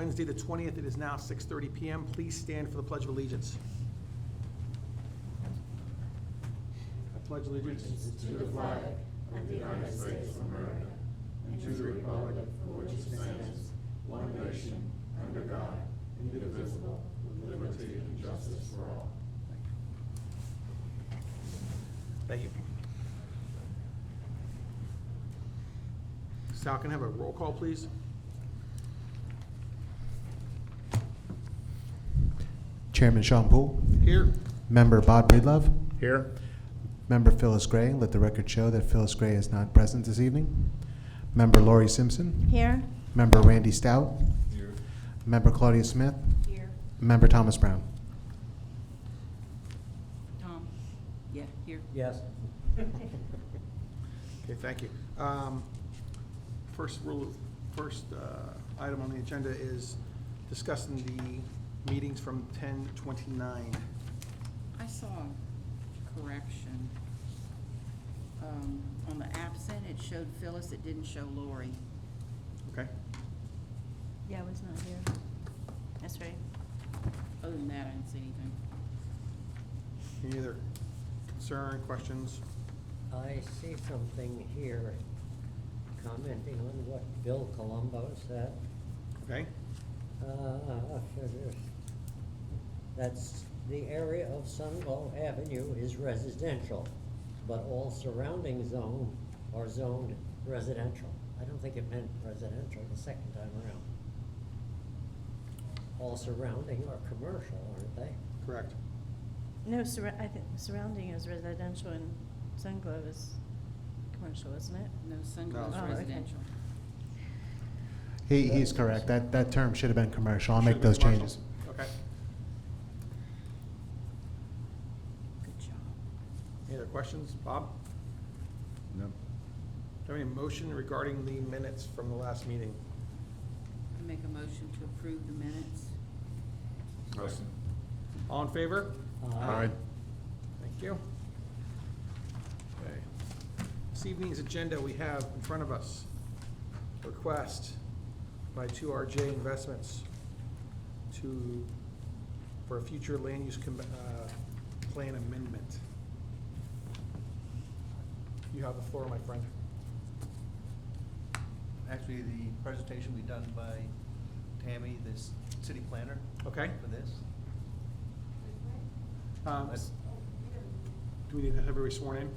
Wednesday, the 20th. It is now 6:30 p.m. Please stand for the Pledge of Allegiance. I pledge allegiance To the flag of the United States of America and to the republic for which it stands, one nation, under God, indivisible, with liberty and justice for all. Thank you. Sal, can I have a roll call, please? Chairman Sean Poole. Here. Member Bob Breedlove. Here. Member Phyllis Gray. Let the record show that Phyllis Gray is not present this evening. Member Lori Simpson. Here. Member Randy Stout. Here. Member Claudia Smith. Here. Member Thomas Brown. Tom. Yeah, here. Yes. Okay, thank you. First item on the agenda is discussing the meetings from 10/29. I saw a correction. On the absent, it showed Phyllis, it didn't show Lori. Okay. Yeah, I was not here. That's right. Other than that, I didn't see anything. Any other concern, questions? I see something here commenting on what Bill Colombo said. Okay. That's the area of Sunglow Avenue is residential, but all surrounding zone are zoned residential. I don't think it meant residential the second time around. All surrounding are commercial, aren't they? Correct. No, I think surrounding is residential and Sunglow is commercial, isn't it? No, Sunglow's No. Oh, okay. residential. He's correct. That term should have been commercial. I'll make Should've been those commercial. changes. Okay. Good job. Any other questions? Bob? No. Do you have any motion regarding the minutes from the last meeting? I make a motion to approve the minutes. Motion. All in favor? Aye. Thank you. Okay. This evening's agenda, we have in front of us a request by 2RJ Investments for a future land use plan amendment. You have the floor, my friend. Actually, the presentation will be done by Tammy, this city planner, Okay. for this. Do we need to have everybody sworn in?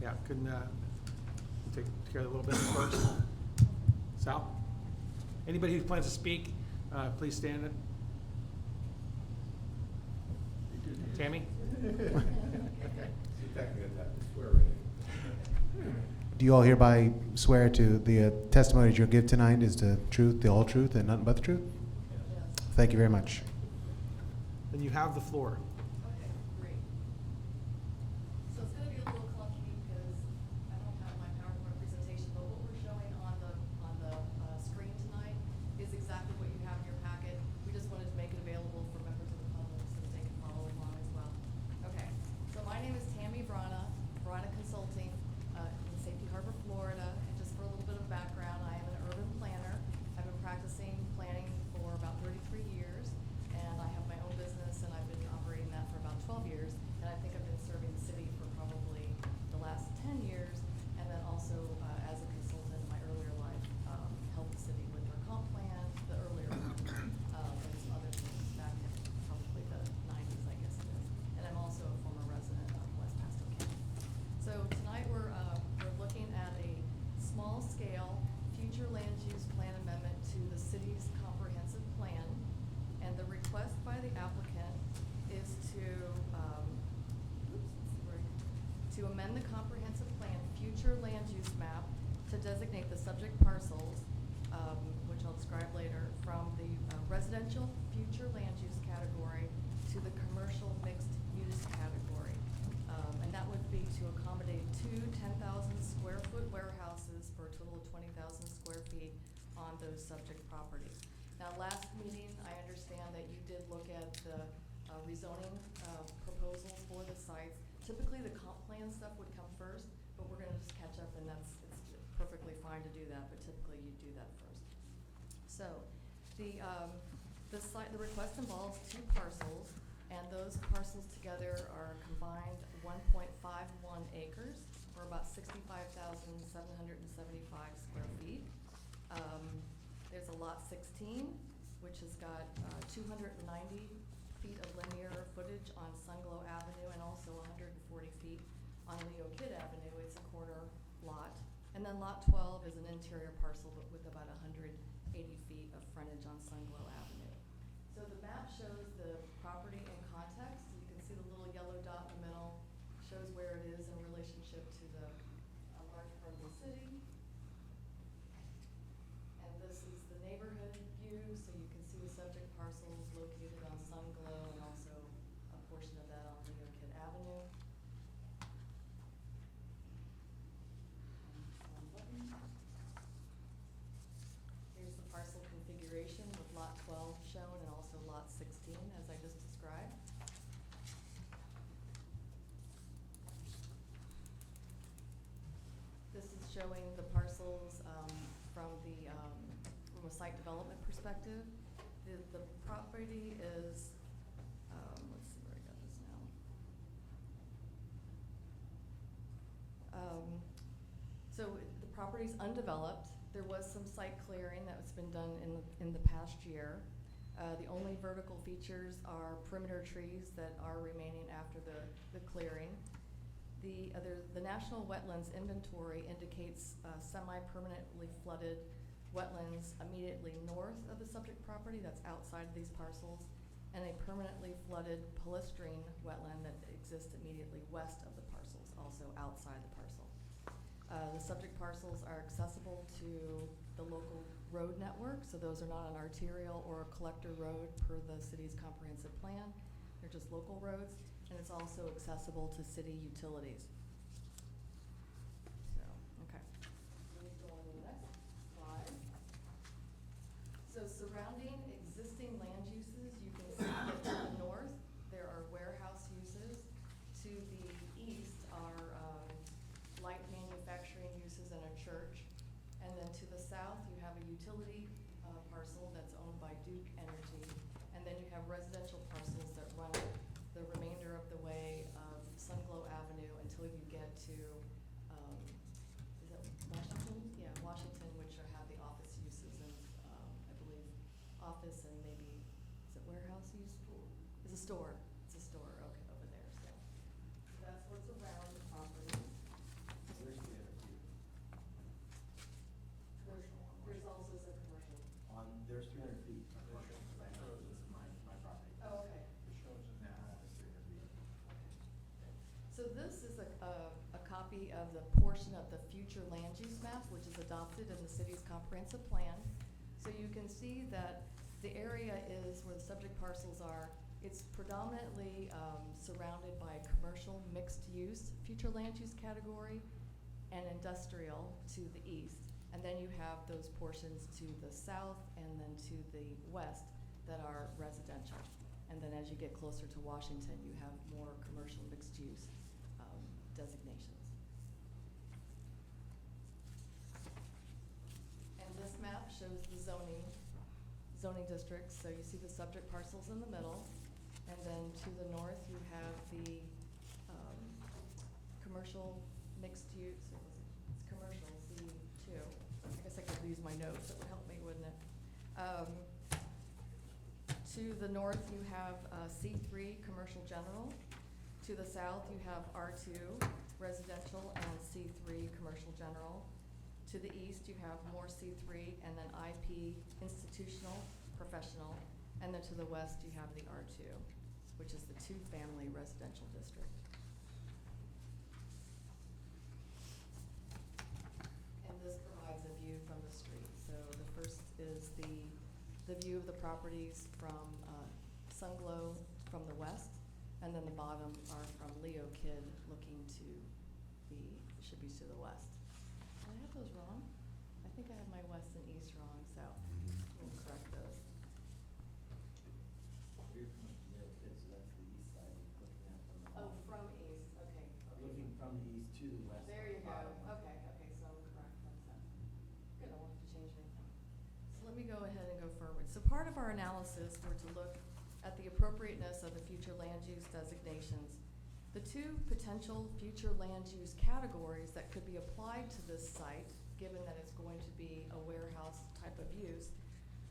Yeah, couldn't take care of a little bit first. Sal? Anybody who plans to speak, please stand. Tammy? Do you all hereby swear to the testimony that you'll give tonight is the truth, the whole truth, and nothing but the truth? Thank you very much. Then you have the floor. Okay, great. So it's gonna be a little clunky because I don't have my PowerPoint presentation, but what we're showing on the screen tonight is exactly what you have in your packet. We just wanted to make it available for members of the public so that they can follow along as well. Okay, so my name is Tammy Vrana, Vrana Consulting, in Safety Harbor, Florida. And just for a little bit of background, I am an urban planner. I've been practicing planning for about 33 years. And I have my own business, and I've been operating that for about 12 years. And I think I've been serving the city for probably the last 10 years. And then also, as a consultant in my earlier life, helped the city with their comp plan, the earlier one, and some other things back in probably the 90s, I guess it is. And I'm also a former resident of West Pasco County. So tonight we're looking at a small-scale future land use plan amendment to the city's comprehensive plan. And the request by the applicant is to amend the comprehensive plan future land use map to designate the subject parcels, which I'll describe later, from the residential future land use category to the commercial mixed use category. And that would be to accommodate two 10,000 square foot warehouses for a total of 20,000 square feet on those subject properties. Now, last meeting, I understand that you did look at the rezoning proposals for the sites. Typically, the comp plan stuff would come first, but we're gonna just catch up, and it's perfectly fine to do that, but typically you do that first. So, the site, the request involves 2 parcels, and those parcels together are combined 1.51 acres, or about 65,775 square feet. There's a lot 16, which has got 290 feet of linear footage on Sunglow Avenue and also 140 feet on Leo Kidd Avenue. It's a corner lot. And then lot 12 is an interior parcel but with about 180 feet of frontage on Sunglow Avenue. So the map shows the property in context. You can see the little yellow dot in the middle, shows where it is in relationship to the large part of the city. And this is the neighborhood view, so you can see the subject parcels located on Sunglow and also a portion of that on Leo Kidd Avenue. Here's the parcel configuration with lot 12 shown and also lot 16, as I just described. This is showing the parcels from a site development perspective. The property is, let's see where I got this now. So the property's undeveloped. There was some site clearing that's been done in the past year. The only vertical features are perimeter trees that are remaining after the clearing. The National Wetlands Inventory indicates semi-permanently flooded wetlands immediately north of the subject property, that's outside of these parcels, and a permanently flooded polystrine wetland that exists immediately west of the parcels, also outside the parcel. The subject parcels are accessible to the local road network, so those are not an arterial or a collector road per the city's comprehensive plan. They're just local roads, and it's also accessible to city utilities. So, okay. Let me go on to the next slide. So surrounding existing land uses, you can see that to the north, there are warehouse uses. To the east are light manufacturing uses and a church. And then to the south, you have a utility parcel that's owned by Duke Energy. And then you have residential parcels that run the remainder of the way of Sunglow Avenue until you get to, is it Washington? Yeah, Washington, which have the office uses and, I believe, office and maybe, is it warehouse use? It's a store. It's a store, okay, over there, so. That's what's around the property. Where's the other two? There's also a commercial. There's 300 feet. This is my property. Oh, okay. It shows in that, it's 300 feet. So this is a copy of the portion of the future land use map, which is adopted in the city's comprehensive plan. So you can see that the area is where the subject parcels are. It's predominantly surrounded by commercial mixed-use future land use category and industrial to the east. And then you have those portions to the south and then to the west that are residential. And then as you get closer to Washington, you have more commercial mixed-use designations. And this map shows the zoning districts. So you see the subject parcels in the middle. And then to the north, you have the commercial mixed-use, it's commercial, C2. I guess I could use my notes, that would help me, wouldn't it? To the north, you have C3, commercial general. To the south, you have R2, residential, and C3, commercial general. To the east, you have more C3, and then IP, institutional, professional. And then to the west, you have the R2, which is the two-family residential district. And this provides a view from the street. So the first is the view of the properties from Sunglow from the west, and then the bottom are from Leo Kidd looking to should be to the west. Did I have those wrong? I think I have my west and east wrong, so we'll correct those. You're from Leo Kidd, so that's the east side, looking at from the. Oh, from east, okay. Looking from the east to the west. There you go, bottom. okay, so I'm correct, that's that. Good, I won't have to change anything. So let me go ahead and go So part of our analysis were to look at the appropriateness of the future land use designations. The two potential future land use categories that could be applied to this site, given that it's going to be a warehouse type of use,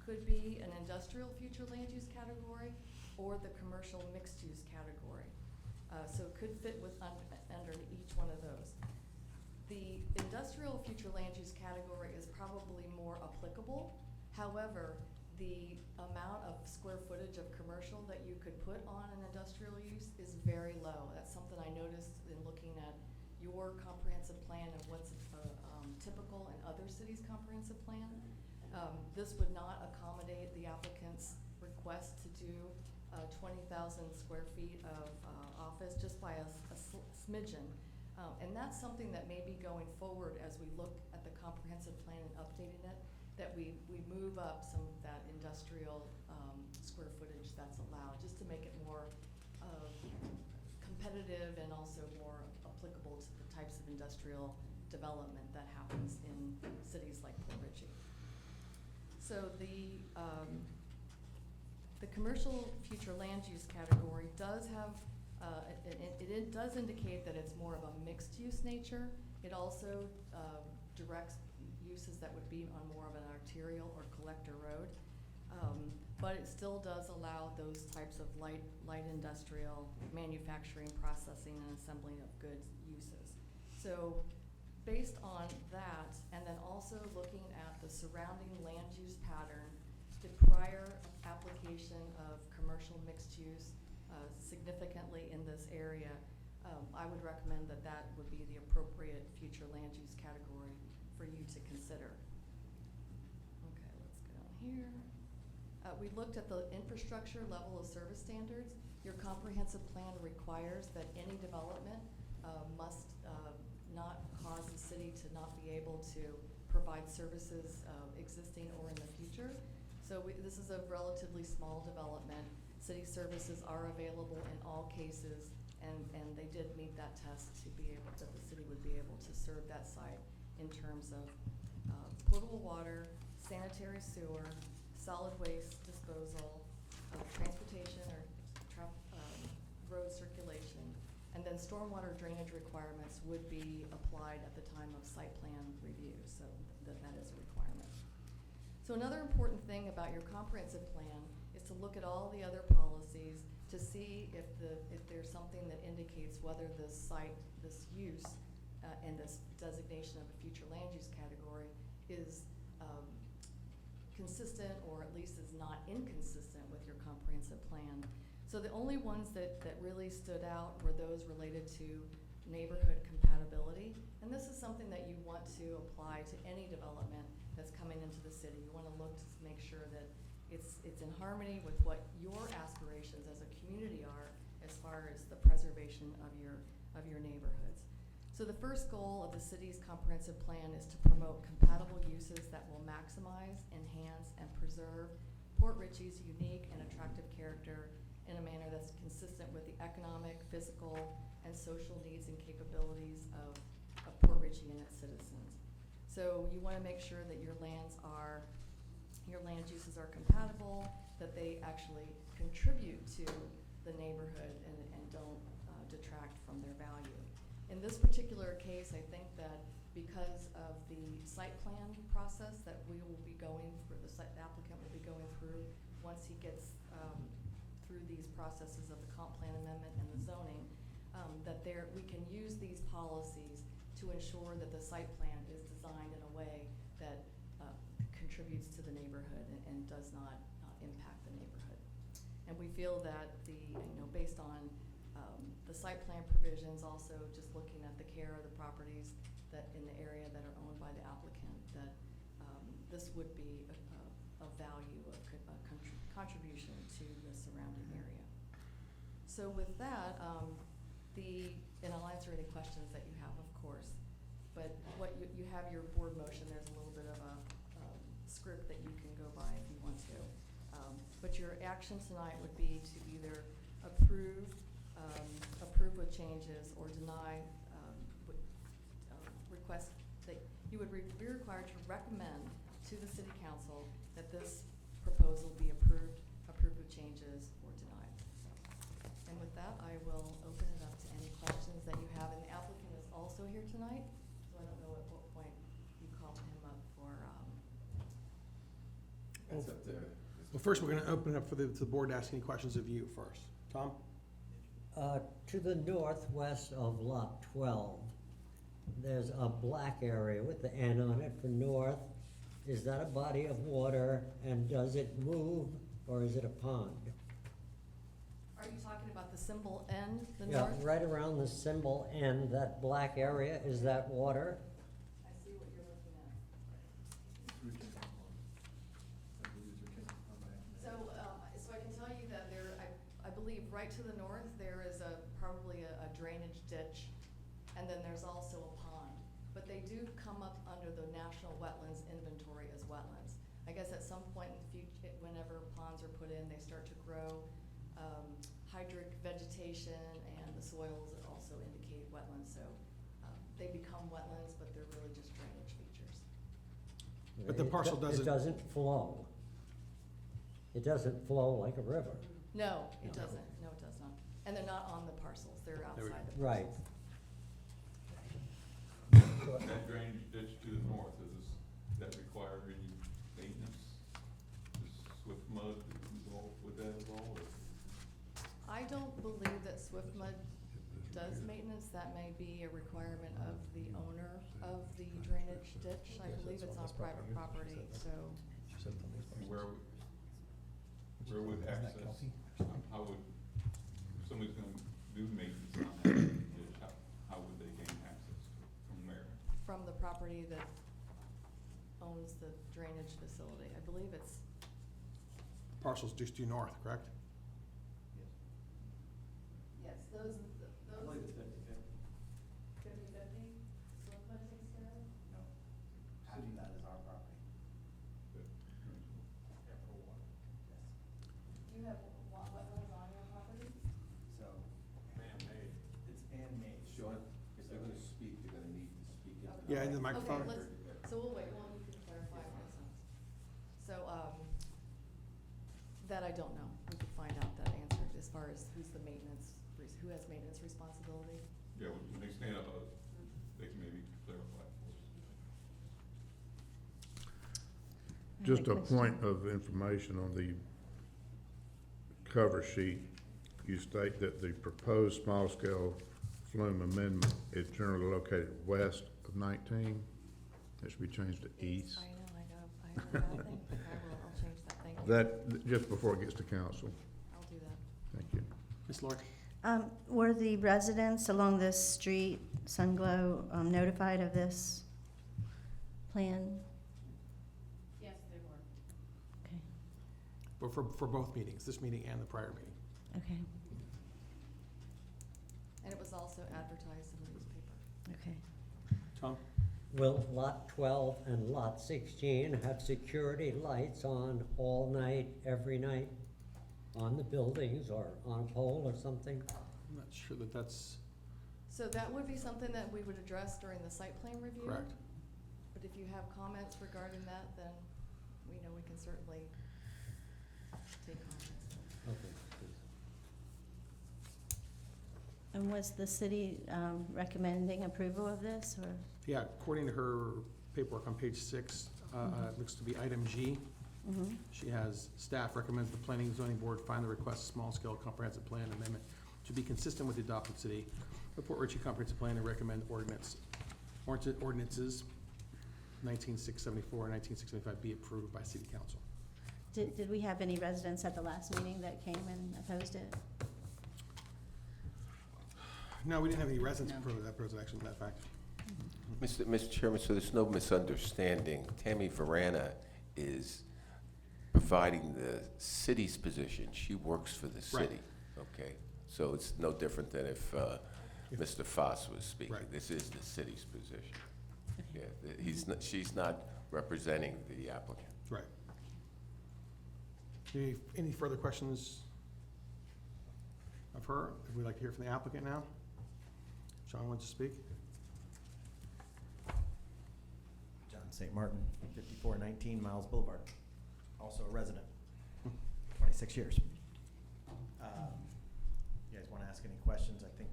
could be an industrial future land use category or the commercial mixed use category. So it could fit under each one of those. The industrial future land use category is probably more applicable. However, the amount of square footage of commercial that you could put on an industrial use is very low. That's something I noticed in looking at your comprehensive plan and what's typical in other cities' comprehensive plan. This would not accommodate the applicant's request to do 20,000 square feet of office just by a smidgen. And that's something that maybe going forward as we look at the comprehensive plan and updating it, that we move up some of that industrial square footage that's allowed, just to make it more competitive and also more applicable to the types of industrial development that happens in cities like Port Richey. So the commercial future land use category does have, it does indicate that it's more of a mixed use nature. It also directs uses that would be on more of an arterial or collector road. But it still does allow those types of light industrial manufacturing, processing, and assembling of goods uses. So based on that, and then also looking at the surrounding land use pattern, the prior application of commercial mixed use significantly in this area, I would recommend that that would be the appropriate future land use category for you to consider. Okay, let's go down here. We looked at the infrastructure level of service standards. Your comprehensive plan requires that any development must not cause the city to not be able to provide services existing or in the future. So this is a relatively small development. City services are available in all cases, and they did meet that test to be able, that the city would be able to serve that site in terms of potable water, sanitary sewer, solid waste disposal, transportation or road circulation, and then stormwater drainage requirements would be applied at the time of site plan review, so that is a requirement. So another important thing about your comprehensive plan is to look at all the other policies to see if there's something that indicates whether this site, this use, and this designation of a future land use category is consistent, or at least is not inconsistent with your comprehensive plan. So the only ones that really stood out were those related to neighborhood compatibility. And this is something that you want to apply to any development that's coming into the city. You want to look to make sure that it's in harmony with what your aspirations as a community are as far as the preservation of your neighborhoods. So the first goal of the city's comprehensive plan is to promote compatible uses that will maximize, enhance, and preserve Port Richey's unique and attractive character in a manner that's consistent with the economic, physical, and social needs and capabilities of Port Richey and its citizens. So you want to make sure that your land uses are compatible, that they actually contribute to the neighborhood and don't detract from their value. In this particular case, I think that because of the site plan process that we will be going through, the applicant will be going through once he gets through these processes of the comp plan amendment and the zoning, that we can use these policies to ensure that the site plan is designed in a way that contributes to the neighborhood and does not impact the neighborhood. And we feel that based on the site plan provisions, also just looking at the care of the properties that in the area that are owned by the applicant, that this would be of value, a contribution to the surrounding area. So with that, and I'll answer any questions that you have, of course, but what you have your board motion, there's a little bit of a script that you can go by if you want to. But your action tonight would be to either approve with changes, or deny request that you would be required to recommend to the city council that this proposal It's up to. Well, first, we're gonna open it up for to the board to ask any questions of you first. Tom? To the northwest of Lot 12, there's a black area with the N on it for north. Is that a body of water, and does it move, or is it a pond? Are you talking about the symbol N, the Yeah, north? right around the symbol N, that black area, is that water? I see what you're looking at. So I can tell you that there, I believe right to the north, there is probably a drainage ditch, and then there's also a pond. But they do come up under the National Wetlands Inventory as wetlands. I guess at some point in the future, whenever ponds are put in, they start to grow hydric vegetation, and the soils also indicate wetlands. So they become wetlands, but they're really just drainage features. But the parcel It doesn't flow. It doesn't flow like a river. No, it doesn't. No, it does not. And they're not on the parcels. They're There we outside the Right. parcels. That drainage ditch to the north, that require any maintenance? Does Swift Mud involved with that at all, or? I don't believe that Swift Mud does maintenance. That may be a requirement of the owner of the drainage ditch. I believe it's on private property, so. Where would access, how would, if somebody's gonna do maintenance on that ditch, how would they gain access from where? From the property that owns the drainage facility. I believe it's, Parcel's just due north, correct? yes, those. I believe it's 50/50. 50/50? Swift Mud takes care of? No, half of that is our property. Do you have wetlands on your property? So. Man-made. It's man-made. Sean, if they're gonna speak, they're gonna need to speak into the. Yeah, into the microphone. Okay, so we'll wait, well, you can clarify in a sense. So, that I don't know. We could find out that answer as far as who has maintenance responsibility. Yeah, when they stand up, they can maybe clarify for us. Just a point of information on the cover sheet. You state that the proposed small-scale flume amendment is generally located west of 19. That should be changed to east. I know, I got that thing. I'll change that, thank you. That, just before it gets to council. I'll do that. Thank you. Ms. Lord? Were the residents along this street, Sunglow, notified of this plan? Yes, they were. Okay, But for both meetings, this meeting and the prior meeting. okay, And it was also advertised in the newspaper. okay. Tom? Will Lot 12 and Lot 16 have security lights on all night, every night? On the buildings or on a pole or something? I'm not sure that that's So that would be something that we would address during the site plan review. correct. But if you have comments regarding that, then we know we can certainly take comments. Okay. And was the city recommending approval of this, or? Yeah, according to her paperwork on page 6, it looks to be item G. Mhm. She has, staff recommends the planning and zoning board find the request small-scale comprehensive plan amendment to be consistent with the adopted city of Port Richey comprehensive plan and recommend ordinances 19674 and 19675 be approved by city council. Did we have any residents at the last meeting that came and opposed it? No, we didn't have any residents No. approve of that proposal, that fact. Mr. Chairman, so there's no misunderstanding. Tammy Varana is providing the city's position. She works for the Right. city, okay? So it's no different than if Mr. Foss was speaking. Right. This is the city's position. Yeah, she's not representing the applicant. Right. Any further questions of her? We'd like to hear from the applicant now. John wants to speak. John St. Martin, 5419 Miles Boulevard, also a resident, 26 years. You guys want to ask any questions? I think,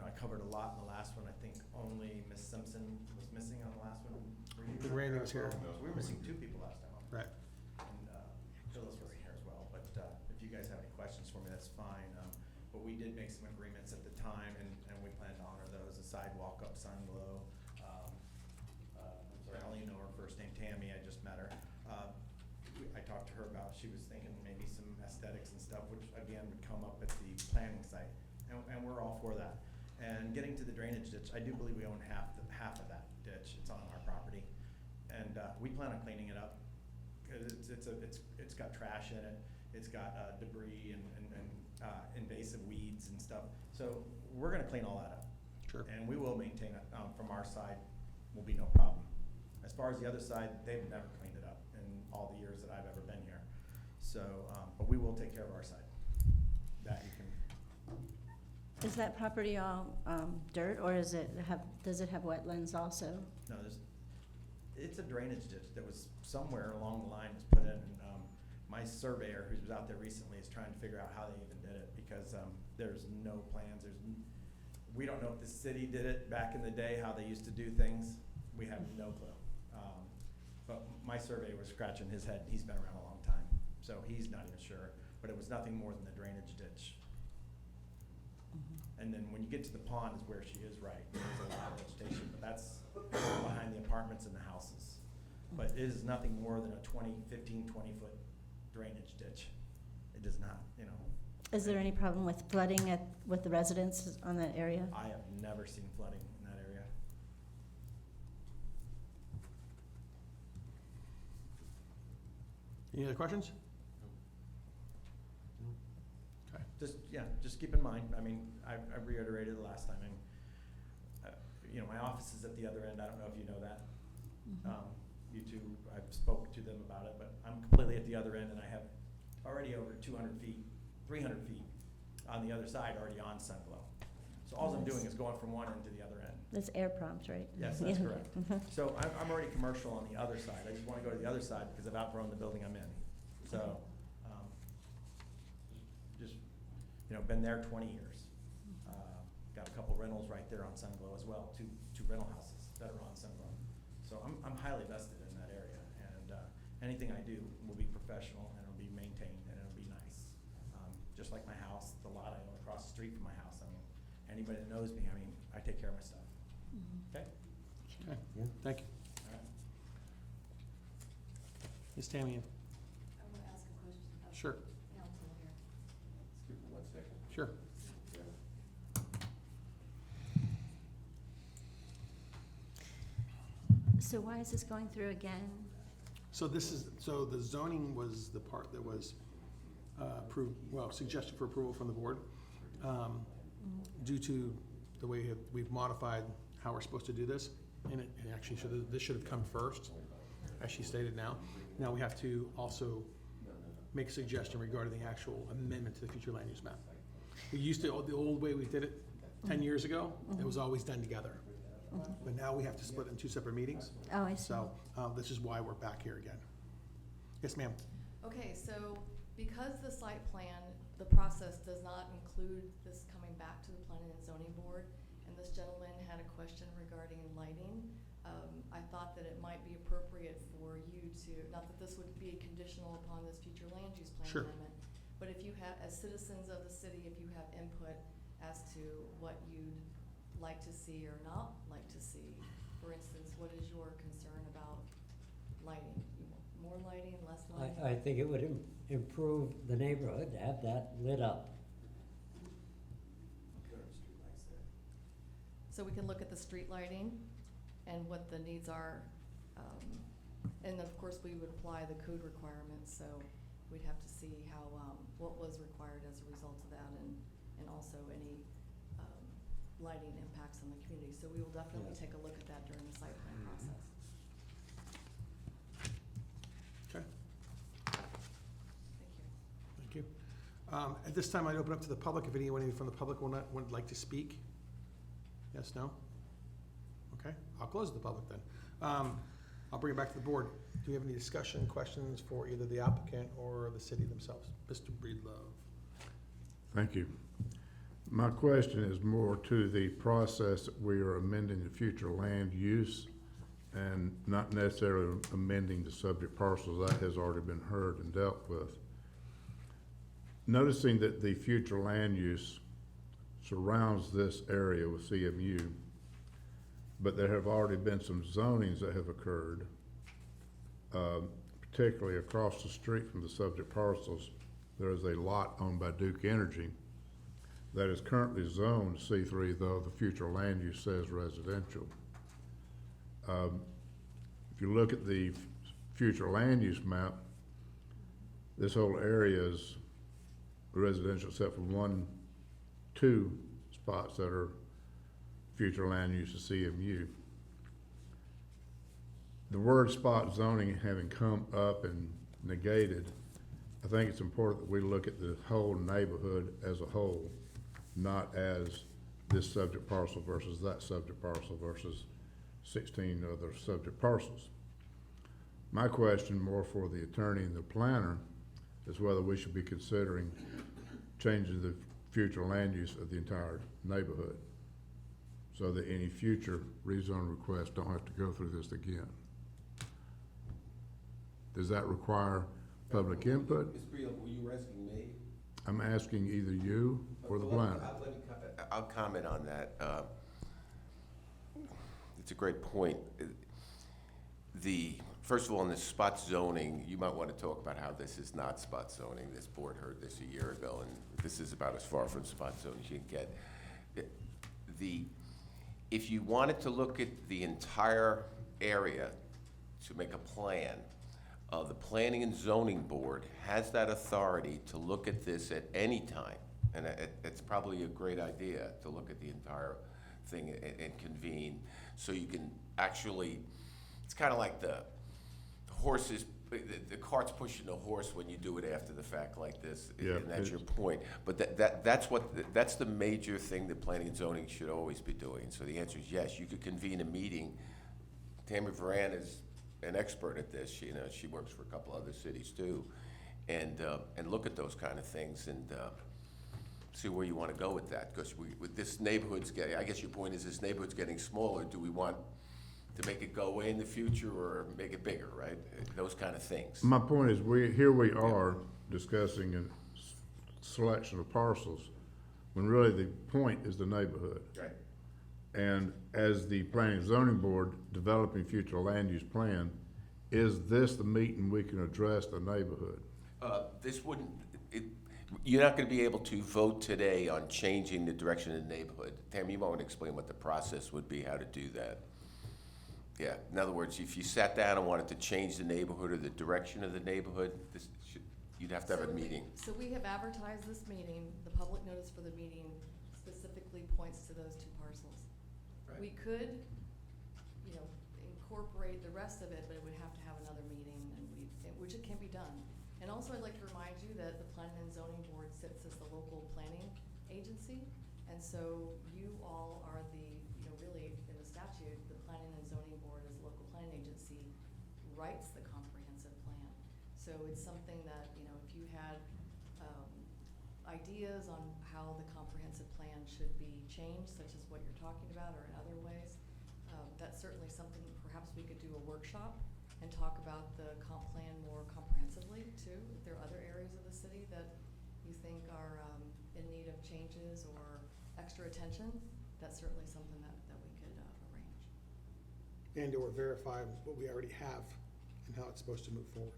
I covered a lot in the last one. I think only Ms. Simpson was missing on the last one. Were you Randy was here. So we were missing 2 people last time. Right. And questions for me, that's fine. But we did make some agreements at the time, and we plan to honor those, the sidewalk up Sunglow. I'm sorry, I only know her first name, Tammy, I just met her. I talked to her about, she was thinking maybe some aesthetics and stuff, which again would come up at the planning site, and we're all for that. And getting to the drainage ditch, I do believe we own half of that ditch, it's on our property. And we plan on cleaning it up, cause it's got trash in it, it's got debris and invasive weeds and stuff. So we're gonna clean all that up. Sure. And we will maintain it, from our side, will be no problem. As far as the other side, they've never cleaned it up in all the years that I've ever been here. So, but we will take care of our side. That you can, Is that property all dirt, or does it have wetlands also? no, it's a drainage ditch that was somewhere along the line was put in. And, my surveyor, who was out there recently, is trying to figure out how they even did it, because there's no plans. We don't know if the city did it back in the day, how they used to do things. We have no clue. But my surveyor was scratching his head. He's been around a long time, so he's not even sure. But it was nothing more than the drainage ditch. And then when you get to the pond is where she is right. There's a lot of vegetation, but that's behind the apartments and the houses. But it is nothing more than a 15, 20-foot drainage ditch. It does not, Is there any problem with flooding with the residents on that area? I have never seen flooding in that area. Any other questions? Okay. Just keep in mind, I mean, I reiterated it last time, and, my office is at the other end. I don't know if you know that. You two, I've spoken to them about it, but I'm completely at the other end, and I have already over 200 feet, 300 feet on the other side already on Sunglow. So all I'm doing is going from one end to the other end. That's air prompt, right? Yes, that's correct. So I'm already commercial on the other side. I just want to go to the other side because I've outgrown the building I'm in. So, just, been there 20 years. Got a couple rentals right there on Sunglow as well, two rental houses that are on Sunglow. So I'm highly vested in that area, and anything I do will be professional, and it'll be maintained, and it'll be nice. Just like my house, the lot I own across the street from my house. I mean, anybody that knows me, I take care of my stuff. Okay? Okay, Yeah. thank you. All right. Ms. Tamian? I want to ask a question about Sure. council here. Excuse me 1 second. Sure. So why is this going through again? So the zoning was the part that was approved, suggested for approval from the board. Due to the way we've modified how we're supposed to do this, and it actually this should have come first, as she stated now. Now we have to also make a suggestion regarding the actual amendment to the future land use map. We used to, the old way we did it 10 years ago, it was always done together. But now we have to split in 2 separate meetings. Oh, I see. So this is why we're back here again. Yes, ma'am. Okay, so because the site plan, the process does not include this coming back to the planning and zoning board, and this gentleman had a question regarding lighting, I thought that it might be appropriate for you to, not that this would be conditional upon this future land use plan Sure. amendment, but if you have, as citizens of the city, if you have input as to what you'd like to see or not like to see, for instance, what is your concern about lighting? You want more lighting, less lighting? I think it would improve the neighborhood to have that lit up. So we can look at the street lighting and what the needs are. And of course, we would apply the code requirements, so we'd have to see how, what was required as a result of that, and also any lighting impacts on the community. So we will definitely Yes. take a look at that during the site plan process. Okay, Thank you. thank you. At this time, I'd open up to the public, if anyone from the public would like to speak. Yes, no? Okay, I'll close the public then. I'll bring it back to the board. Do we have any discussion, questions for either the applicant or the city themselves? Mr. Breedlove. Thank you. My question is more to the process that we are amending the future land use and not necessarily amending the subject parcels. That has already been heard and dealt with. noticing that the future land use surrounds this area with CMU, but there have already been some zonings that have occurred, particularly across the street from the subject parcels. There is a lot owned by Duke Energy that is currently zoned C3, though the future land use says residential. If you look at the future land use map, this whole area is residential except for two spots that are future land use of CMU. The word spot zoning having come up and negated, I think it's important that we look at the whole neighborhood as a whole, not as this subject parcel versus that subject parcel versus 16 other subject parcels. My question, more for the attorney and the planner, is whether we should be considering changing the future land use of the entire neighborhood so that any future rezone requests don't have to go through this again. Does that require public input? Ms. Brio, were you asking me? I'm asking either you or the planner. I'll comment on that. It's a great point. First of all, in the spot zoning, you might want to talk about how this is not spot zoning. This board heard this a year ago, and this is about as far from spot zoning as you can get. If you wanted to look at the entire area to make a plan, the Planning and Zoning Board has that authority to look at this at any time. And it's probably a great idea to look at the entire thing and convene. So you can actually, it's kind of like the cart's pushing the horse when you do it after the fact like this, Yeah, and that's your point. But that's the major thing that planning and zoning should always be doing. So the answer is yes, you could convene a meeting. Tammy Varan is an expert at this. She works for a couple other cities too, and look at those kind of things and see where you want to go with that. Because with this neighborhood's getting, I guess your point is this neighborhood's getting smaller. Do we want to make it go away in the future or make it bigger, right? Those kind of things. My point is, here we are discussing a selection of parcels, when really the point is the neighborhood. Right. And as the Planning and Zoning Board developing future land use plan, is this the meeting we can address the neighborhood? This wouldn't, you're not going to be able to vote today on changing the direction of the neighborhood. Tammy, you might want to explain what the process would be, how to do that. Yeah, in other words, if you sat down and wanted to change the neighborhood or the direction of the neighborhood, you'd have to have a meeting. So we have advertised this meeting, the public notice for the meeting specifically points to those two parcels. Right. We could, incorporate the rest of it, but it would have to have another meeting, which it can be done. And also, I'd like to remind you that the Planning and Zoning Board sits as the local planning agency, and so you all are really, in the statute, the Planning and Zoning Board as a local planning agency writes the comprehensive plan. So it's something that, if you had ideas on how the comprehensive plan should be changed, such as what you're talking about, or in other ways, that's certainly something perhaps we could do a workshop and talk about the comp plan more comprehensively too. If there are other areas of the city that you think are in need of changes or extra attention, that's certainly something that we could arrange. And or verify what we already have and how it's supposed to move forward.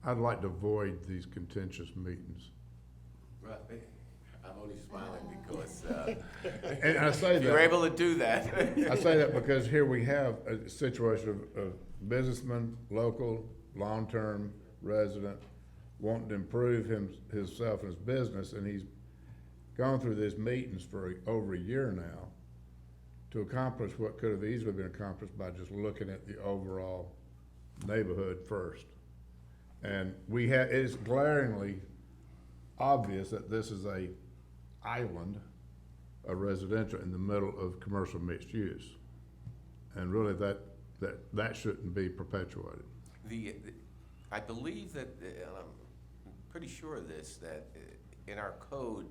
I'd like to avoid these contentious meetings. Right. I'm only smiling because And I say if you're that, able to do that. I say that because here we have a situation of businessman, local, long-term resident, wanting to improve himself and his business, and he's gone through these meetings for over a year now to accomplish what could have easily been accomplished by just looking at the overall neighborhood first. And it is glaringly obvious that this is a island, a residential in the middle of commercial mixed use. And really that shouldn't be perpetuated. I believe that, and I'm pretty sure of this, that in our code,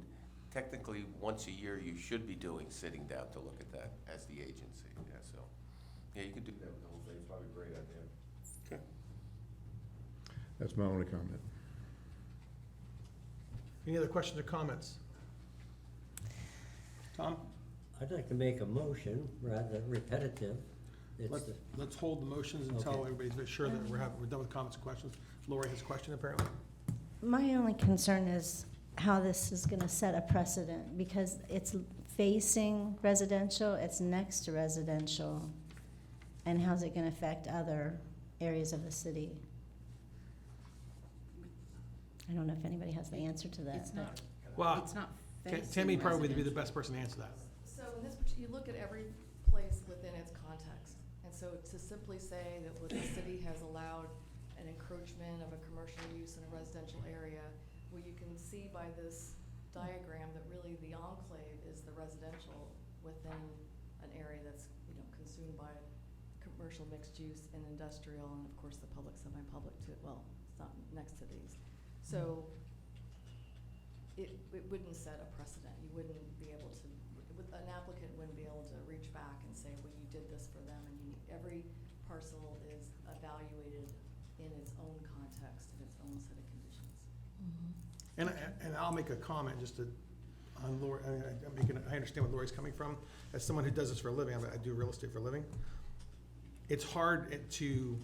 technically, once a year, you should be sitting down to look at that as the agency. Yeah, so, yeah, you can do that with the whole thing. It's probably a great idea. Okay. That's my only comment. Any other questions or comments? Tom? I'd like to make a motion, rather repetitive. It's Let's, the- let's hold the motions until Okay. everybody's sure that we're done with comments and questions. Lori has a question apparently. My only concern is how this is gonna set a precedent, because it's facing residential, it's next to residential, and how's it gonna affect other areas of the city? I don't know if anybody has the answer to that, It's but. not, Well, it's not Ta- facing Tammy probably would be the residential. best person to answer that. So in this, you look at every place within its context. And so to simply say that what the city has allowed an encroachment of a commercial use in a residential area, well, you can see by this diagram that really the enclave is the residential within an area that's, consumed by commercial mixed use and industrial, and of course the public, semi-public too, well, it's not next to these. So it wouldn't set a precedent. You wouldn't be able to, an applicant wouldn't be able to reach back and say, well, you did this for them, and every parcel is evaluated in its own context and its own set of conditions. And I'll make a comment just to, on Lori, I understand where Lori's coming from. As someone who does this for a living, I do real estate for a living. It's hard to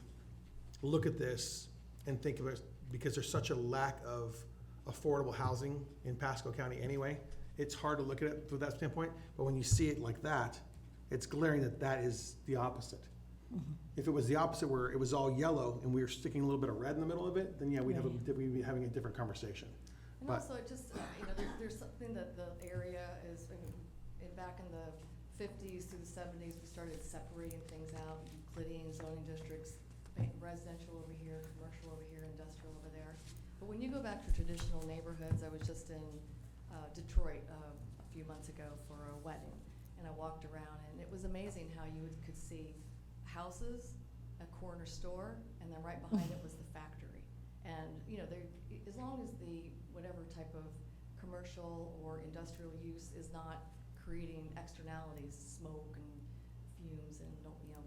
look at this and think of it, because there's such a lack of affordable housing in Pasco County anyway. It's hard to look at it from that standpoint, but when you see it like that, it's glaring that that is the opposite. If it was the opposite, where it was all yellow and we were sticking a little bit of red in the middle of it, then yeah, we'd be having a different conversation. And But- also, it just, there's something that the area is, back in the 50s through the 70s, we started separating things out, Euclidean zoning districts, residential over here, commercial over here, industrial over there. But when you go back to traditional neighborhoods, I was just in Detroit a few months ago for a wedding, and I walked around, and it was amazing how you could see houses, a corner store, and then right behind it was the factory. And, as long as the, whatever type of commercial or industrial use is not creating externalities, smoke and fumes and,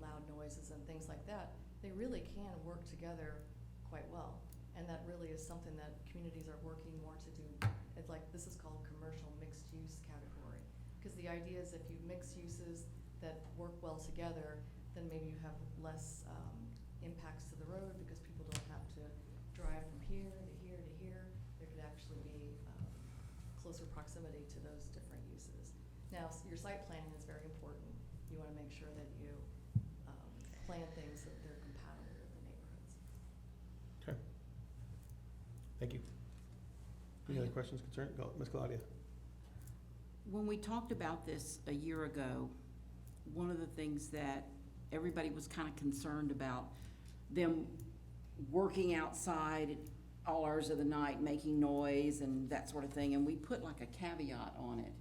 loud noises and things like that, they really can work together quite well. And that really is something that communities are working more to do. It's like, this is called commercial mixed use category. Because the idea is if you mix uses that work well together, then maybe you have less impacts to the road, because people don't have to drive from here to here to here. There could actually be closer proximity to those different uses. Now, your site planning is very important. You want to make sure that you plan things that they're compatible with the neighborhoods. Okay. Thank you. Any other questions, concerns? Go, Ms. Claudia. When we talked about this a year ago, one of the things that everybody was kind of concerned about, them working outside all hours of the night, making noise and that sort of thing, and we put like a caveat on it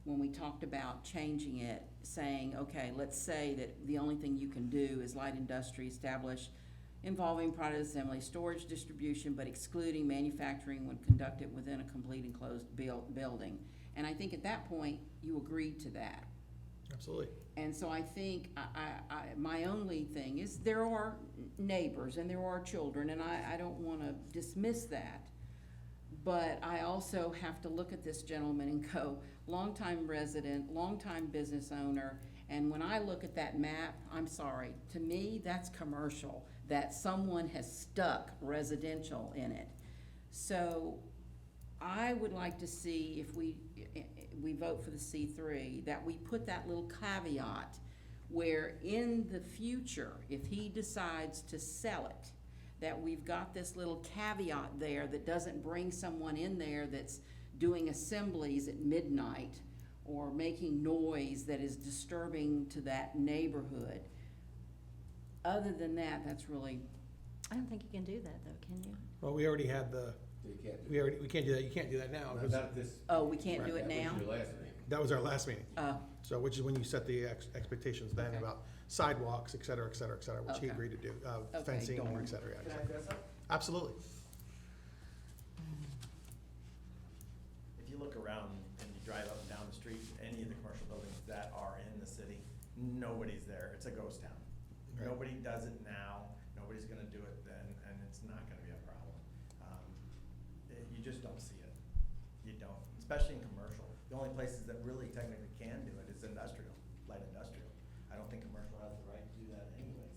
when we talked about changing it, saying, okay, let's say that the only thing you can do is light industry establish involving product assembly, storage, distribution, but excluding manufacturing when conducted within a complete enclosed building. And I think at that point, you agreed to that. Absolutely. And so I think, my only thing is, there are neighbors and there are children, and I don't wanna dismiss that. But I also have to look at this gentleman and go, longtime resident, longtime business owner, and when I look at that map, I'm sorry, to me, that's commercial, that someone has stuck residential in it. So I would like to see, if we vote for the C3, that we put that little caveat where in the future, if he decides to sell it, that we've got this little caveat there that doesn't bring someone in there that's doing assemblies at midnight or making noise that is disturbing to that neighborhood. Other than that, that's really, I don't think you can do that, though, can you? Well, we already had the, You can't do we can't do that, you can't do that now. because Not this. oh, we can't do it That was now? your last meeting. That was our last meeting. Oh, Which is when you set the expectations then Okay. about sidewalks, et cetera, which he Okay. agreed to do, Okay, fencing, darn. et cetera. Can I address that? Absolutely. If you look around and you drive up and down the street, any of the commercial buildings that are in the city, nobody's there. It's a ghost town. Right. Nobody does it now, nobody's gonna do it then, and it's not gonna be a problem. You just don't see it. especially in commercial. The only places that really technically can do it is industrial, light industrial. I don't think commercial has the right to do that anyways,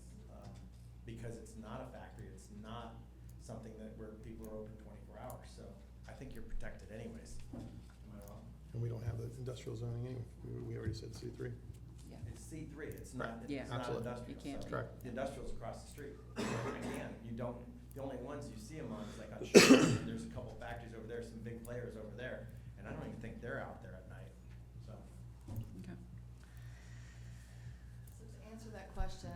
because it's not a factory, it's not something that where people are open 24 hours, so I think you're protected anyways. Am I wrong? And we don't have the industrial zoning anyway. We already said C3. Yeah. It's C3, it's not, Yeah. it's not Absolutely. industrial. You can't so be. Correct. The industrial's across the street. Again, you don't, the only ones you see them on is like on Sugar, there's a couple factories over there, some big players over there, and I don't even think they're out there at night, so. Okay. So to answer that question,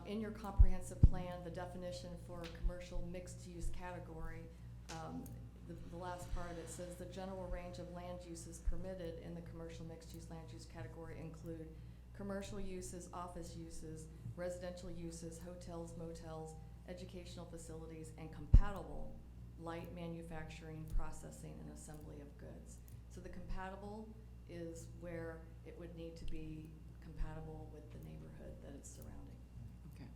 in your comprehensive plan, the definition for commercial mixed-use category, the last part of it says the general range of land uses permitted in the commercial mixed-use land use category include commercial uses, office uses, residential uses, hotels, motels, educational facilities, and compatible light manufacturing, processing, and assembly of goods. So the compatible is where it would need to be compatible with the neighborhood that it's surrounding. Okay.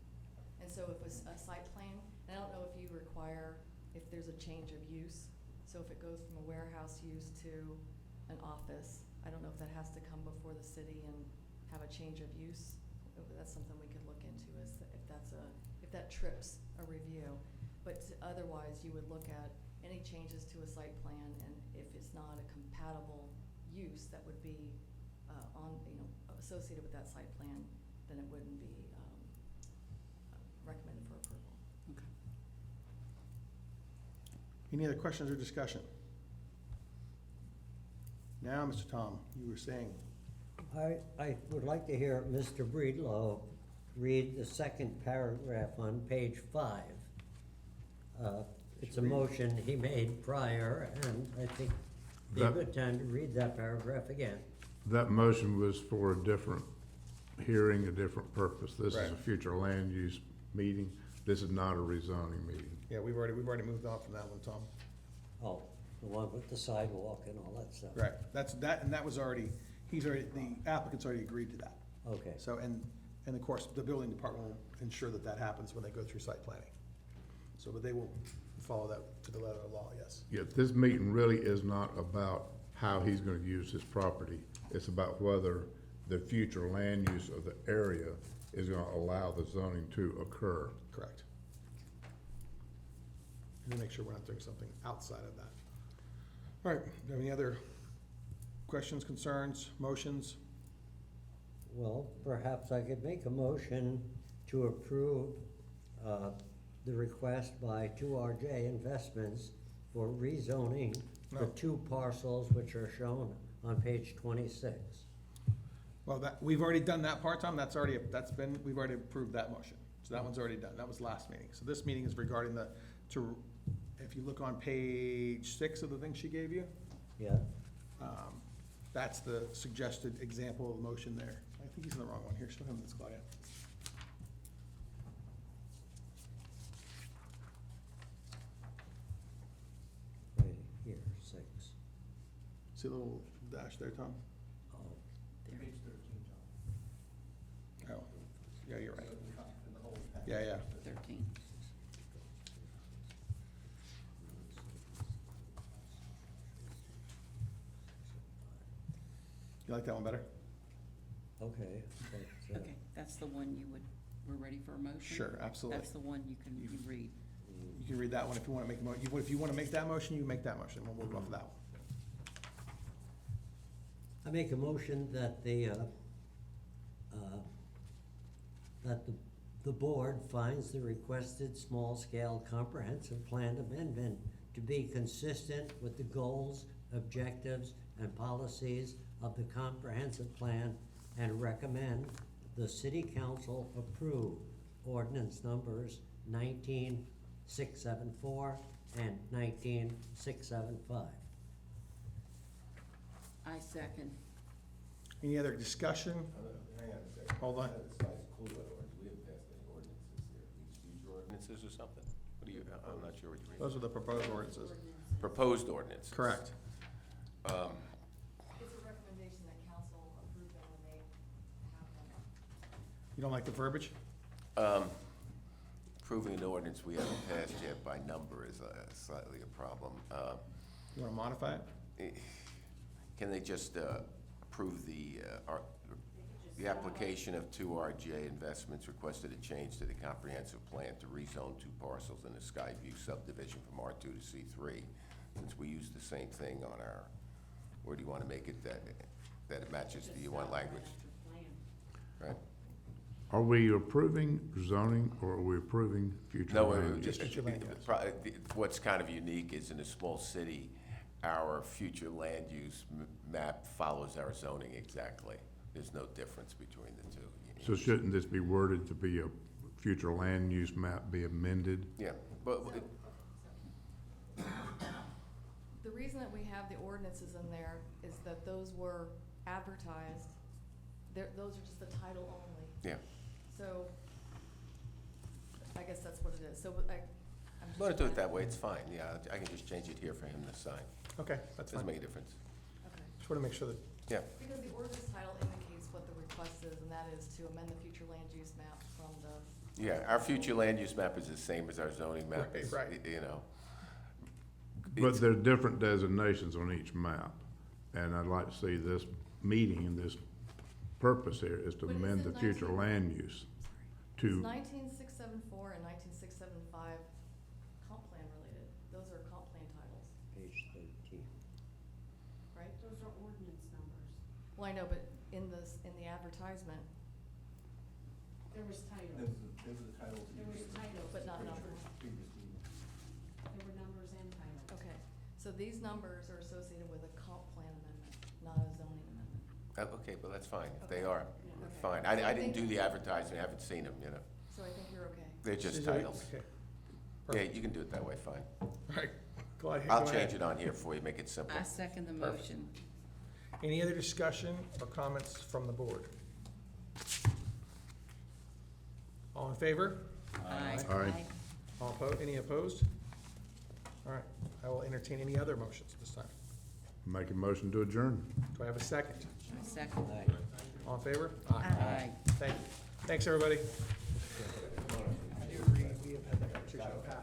And so if it's a site plan, and I don't know if you require, if there's a change of use, so if it goes from a warehouse use to an office, I don't know if that has to come before the city and have a change of use. That's something we could look into, is that if that trips a review. But otherwise, you would look at any changes to a site plan, and if it's not a compatible use that would be associated with that site plan, then it wouldn't be recommended for approval. Okay. Any other questions or discussion? Now, Mr. Tom, you were saying, I would like to hear Mr. Breedlove read the second paragraph on page 5. It's a motion he made prior, and I think it'd be a That- good time to read that paragraph again. That motion was for a different hearing, a different purpose. This is a Right. future land use meeting. This is not a rezoning meeting. yeah, we've already moved on from that one, Tom. Oh, the one with the sidewalk and all that stuff. Right, and that was already, the applicant's already agreed to that. Okay. So, and of course, the building department will ensure that that happens when they go through site planning. So, but they will follow that to the letter of law, yes. Yeah, this meeting really is not about how he's gonna use his property. It's about whether the future land use of the area is gonna allow the zoning to occur. Correct. And to make sure we're not doing something outside of that. All right, do you have any other questions, concerns, motions? Well, perhaps I could make a motion to approve the request by 2RJ Investments for rezoning the No. 2 parcels which are shown on page 26. Well, we've already done that part, Tom, we've already approved that motion. So that one's already done, that was last meeting. So this meeting is regarding if you look on page 6 of the thing she gave you, Yeah? that's the suggested example of motion there. I think he's in the wrong one here, show him this, Claudia. Right here, 6. See the little dash there, Tom? Oh, There. Page 13, John. Oh, yeah, you're right. In the whole package. Yeah. 13. You like that one better? okay. That's, Okay, that's the one we're ready for a motion? Sure, absolutely. That's the one you can read. You can read that one if you wanna make if you wanna make that motion, you can make that motion, we'll move off of that one. I make a motion that the board finds the requested small-scale comprehensive plan amendment to be consistent with the goals, objectives, and policies of the comprehensive plan, and recommend the city council approve ordinance numbers 19674 and 19675. I second. Any other discussion? Hang on a second. Hold on. I had a slight clue, otherwise we haven't passed any ordinances here. These future ordinances or something? What do you, I'm not sure what you're Those reading. are the proposed ordinances. Proposed ordinances. Correct. It's a recommendation that council approve them when they have them. You don't like the verbiage? Approving an ordinance we haven't passed yet by number is slightly a problem. You wanna modify it? can they just approve the application of 2RJ Investments requested a change to the comprehensive plan to rezone 2 parcels in the Skyview subdivision from R2 to C3, since we use the same thing on our, or do you want to make it that it matches the U1 language? Right? Are we approving zoning or are we approving future No, land use? just future land use. what's kind of unique is in a small city, our future land use map follows our zoning exactly. There's no difference between the two. So shouldn't this be worded to be a future land use map be amended? Yeah, but, The reason that we have the ordinances in there is that those were advertised, those are just the title only. yeah. So, I guess that's what it is, so, I'm just. Want to do it that way, it's fine, yeah, I can just change it here for him to sign. Okay, that's Doesn't fine. make a difference. Okay. Just want to make sure that, Yeah, Because the ordinance title indicates what the request is, and that is to amend the future land use map from the. yeah, our future land use map is the same as our zoning map. Right, It's, right. You know. But there are different designations on each map. And I'd like to see this meeting and this purpose here is to But amend the isn't future 19 land use to, 19674 and 19675 comp plan related, those are comp plan titles, Page 13. right? Those are ordinance numbers. Well, I know, but in the advertisement, There was titles, Those are the titles. there was titles. but not numbers. There were numbers and titles. Okay, so these numbers are associated with a comp plan amendment, not a zoning amendment. Okay, well, that's fine, if they Okay. are, Yeah. Okay. fine. So I I didn't think- do the advertising, I haven't seen them, you know. So I think you're okay. They're just Is it- titles. okay. Yeah, Perfect. you can do it that way, fine. All right, go ahead. I'll go ahead. change it on here for you, make it simple. I second the Perfect. motion. Any other discussion or comments from the board? All in favor? Aye. Aye. All opposed? Any opposed? All right, I will entertain any other motions at this time. make a motion to adjourn. Do I have a second? I second. All in favor? Aye. Thank you. Thanks, everybody. I do agree, we have had that conversation in the past.